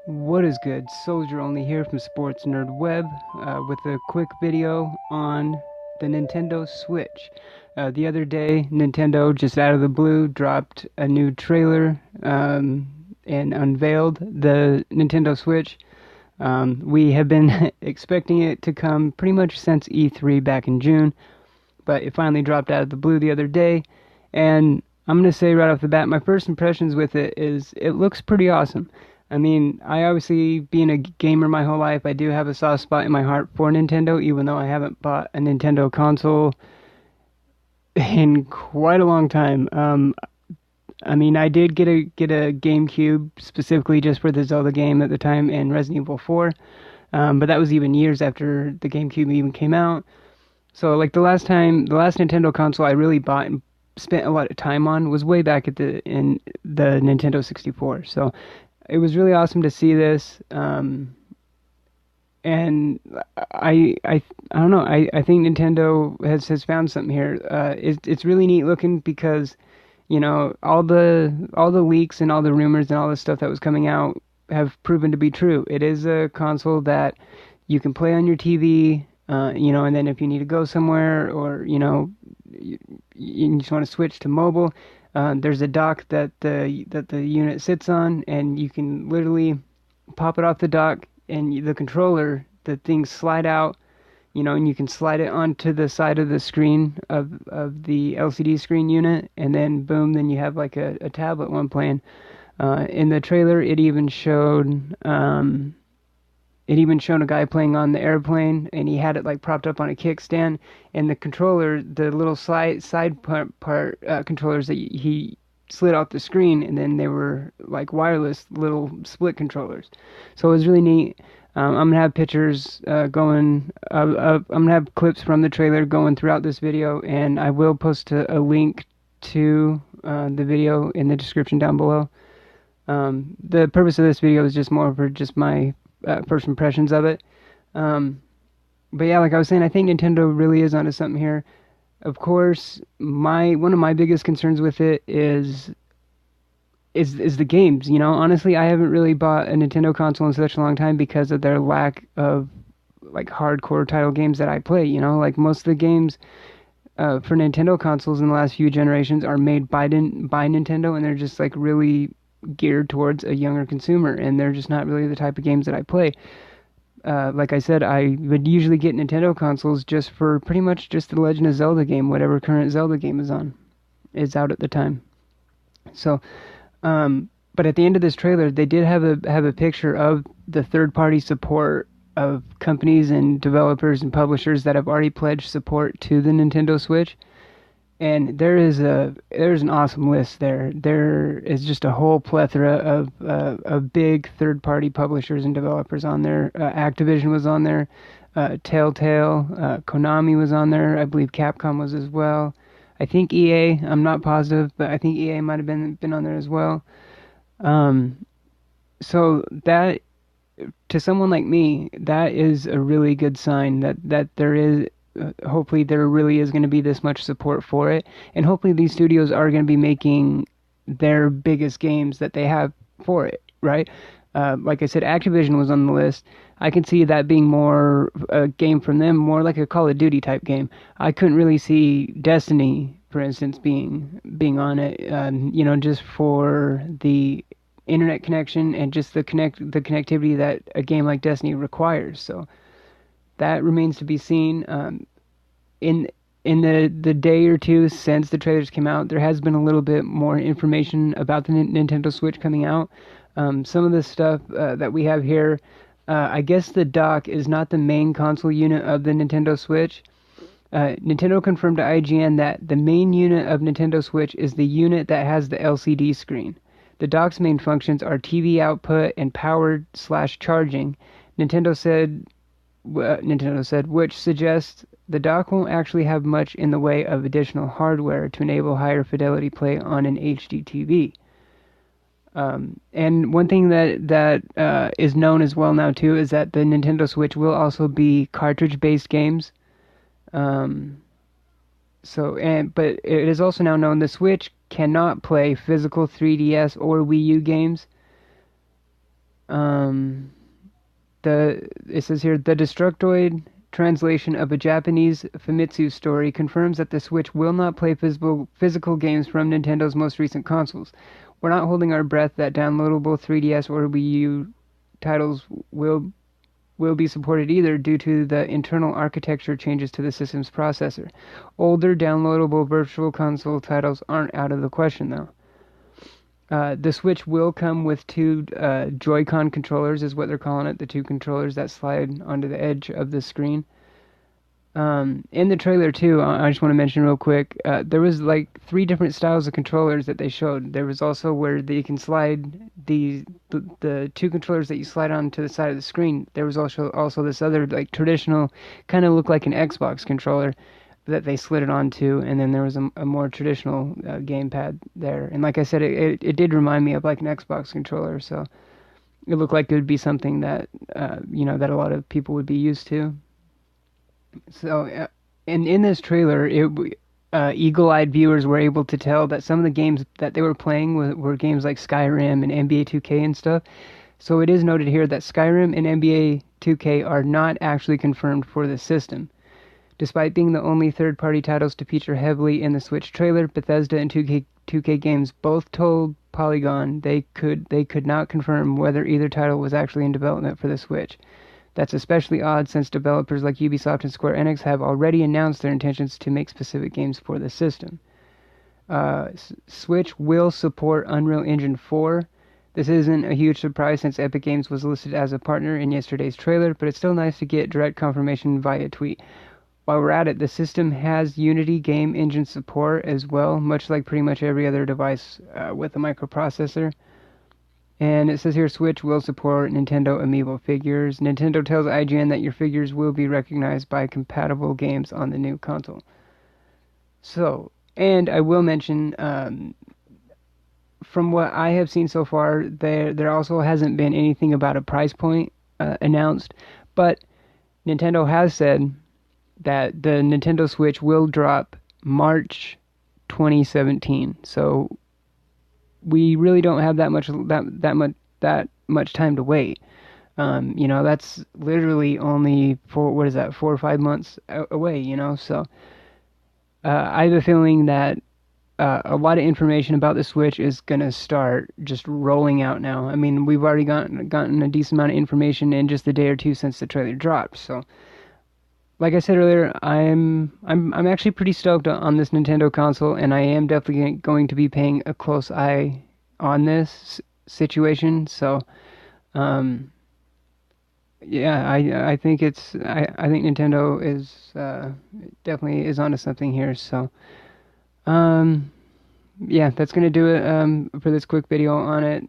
What is good? Soldier Only here from Sports Nerd Web with a quick video on the Nintendo Switch. The other day, Nintendo, just out of the blue, dropped a new trailer and unveiled the Nintendo Switch. We have been expecting it to come pretty much since E3 back in June, but it finally dropped out of the blue the other day. And I'm going to say right off the bat, my first impressions with it is it looks pretty awesome. I mean, I obviously, being a gamer my whole life, I do have a soft spot in my heart for Nintendo, even though I haven't bought a Nintendo console in quite a long time. I mean, I did get a GameCube specifically just for the Zelda game at the time and Resident Evil 4, but that was even years after the GameCube even came out. So, like the last Nintendo console I really bought and spent a lot of time on was way back in the Nintendo 64. So it was really awesome to see this. And I don't know. I think Nintendo has found something here. It's really neat looking because, all the leaks and all the rumors and all the stuff that was coming out have proven to be true. It is a console that you can play on your TV, and then if you need to go somewhere or, you just want to switch to mobile, there's a dock that the unit sits on, and you can literally pop it off the dock, and the controller, the things slide out, and you can slide it onto the side of the screen of the LCD screen unit, and then boom, then you have like a tablet one playing. In the trailer, it even showed a guy playing on the airplane, and he had it like propped up on a kickstand, and the controller, the little side part controllers that he slid off the screen, and then they were like wireless little split controllers. So it was really neat. I'm gonna have pictures going. I'm gonna have clips from the trailer going throughout this video, and I will post a link to the video in the description down below. The purpose of this video is just more for just my first impressions of it. But yeah, like I was saying, I think Nintendo really is onto something here. Of course, one of my biggest concerns with it is the games. Honestly, I haven't really bought a Nintendo console in such a long time because of their lack of like hardcore title games that I play. Like most of the games for Nintendo consoles in the last few generations are made by Nintendo, and they're just like really geared towards a younger consumer, and they're just not really the type of games that I play. Like I said, I would usually get Nintendo consoles just for pretty much just the Legend of Zelda game, whatever current Zelda game is out at the time. So, but at the end of this trailer, they did have a picture of the third-party support of companies and developers and publishers that have already pledged support to the Nintendo Switch. And there's an awesome list there. There is just a whole plethora of big third-party publishers and developers on there. Activision was on there. Telltale, Konami was on there. I believe Capcom was as well. I think EA. I'm not positive, but I think EA might have been on there as well. So that, to someone like me, that is a really good sign that there is. Hopefully there really is going to be this much support for it, and hopefully these studios are going to be making their biggest games that they have for it, right? Like I said, Activision was on the list. I can see that being more a game from them, more like a Call of Duty type game. I couldn't really see Destiny, for instance, being on it, just for the internet connection and just the connectivity that a game like Destiny requires. So that remains to be seen. In the day or two since the trailers came out, there has been a little bit more information about the Nintendo Switch coming out. Some of the stuff that we have here, I guess the dock is not the main console unit of the Nintendo Switch. Nintendo confirmed to IGN that the main unit of Nintendo Switch is the unit that has the LCD screen. The dock's main functions are TV output and powered/charging. Nintendo said, which suggests the dock won't actually have much in the way of additional hardware to enable higher fidelity play on an HD TV. And one thing that is known as well now too is that the Nintendo Switch will also be cartridge-based games. But it is also now known the Switch cannot play physical 3DS or Wii U games. Um, it says here the Destructoid translation of a Japanese Famitsu story confirms that the Switch will not play physical games from Nintendo's most recent consoles. We're not holding our breath that downloadable 3DS or Wii U titles will be supported either due to the internal architecture changes to the system's processor. Older downloadable Virtual Console titles aren't out of the question though. The Switch will come with two Joy-Con controllers, is what they're calling it, the two controllers that slide onto the edge of the screen. In the trailer too, I just want to mention real quick, there was like 3 different styles of controllers that they showed. There was also where you can slide the two controllers that you slide onto the side of the screen. There was also this other like traditional, kind of looked like an Xbox controller that they slid it onto, and then there was a more traditional gamepad there. And like I said, it did remind me of like an Xbox controller, so it looked like it would be something that that a lot of people would be used to. So, and in this trailer, eagle-eyed viewers were able to tell that some of the games that they were playing were games like Skyrim and NBA 2K and stuff. So it is noted here that Skyrim and NBA 2K are not actually confirmed for the system. Despite being the only third-party titles to feature heavily in the Switch trailer, Bethesda and 2K Games both told Polygon they could not confirm whether either title was actually in development for the Switch. That's especially odd since developers like Ubisoft and Square Enix have already announced their intentions to make specific games for the system. Switch will support Unreal Engine 4. This isn't a huge surprise since Epic Games was listed as a partner in yesterday's trailer, but it's still nice to get direct confirmation via tweet. While we're at it, the system has Unity game engine support as well, much like pretty much every other device with a microprocessor. And it says here Switch will support Nintendo Amiibo figures. Nintendo tells IGN that your figures will be recognized by compatible games on the new console. So, and I will mention, from what I have seen so far, there also hasn't been anything about a price point announced, but Nintendo has said that the Nintendo Switch will drop March 2017. So we really don't have that much time to wait. That's literally only 4 or 5 months away. So I have a feeling that a lot of information about the Switch is gonna start just rolling out now. I mean, we've already gotten a decent amount of information in just a day or two since the trailer dropped. So, like I said earlier, I'm actually pretty stoked on this Nintendo console, and I am definitely going to be paying a close eye on this situation. So, yeah, I think I think Nintendo is definitely is onto something here. So, yeah, that's gonna do it for this quick video on it.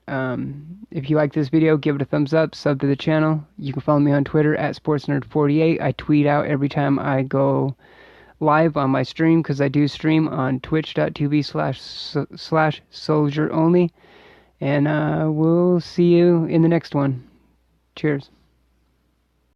If you like this video, give it a thumbs up, sub to the channel. You can follow me on Twitter at SportsNerd48. I tweet out every time I go live on my stream because I do stream on twitch.tv/soldieronly. And we'll see you in the next one. Cheers.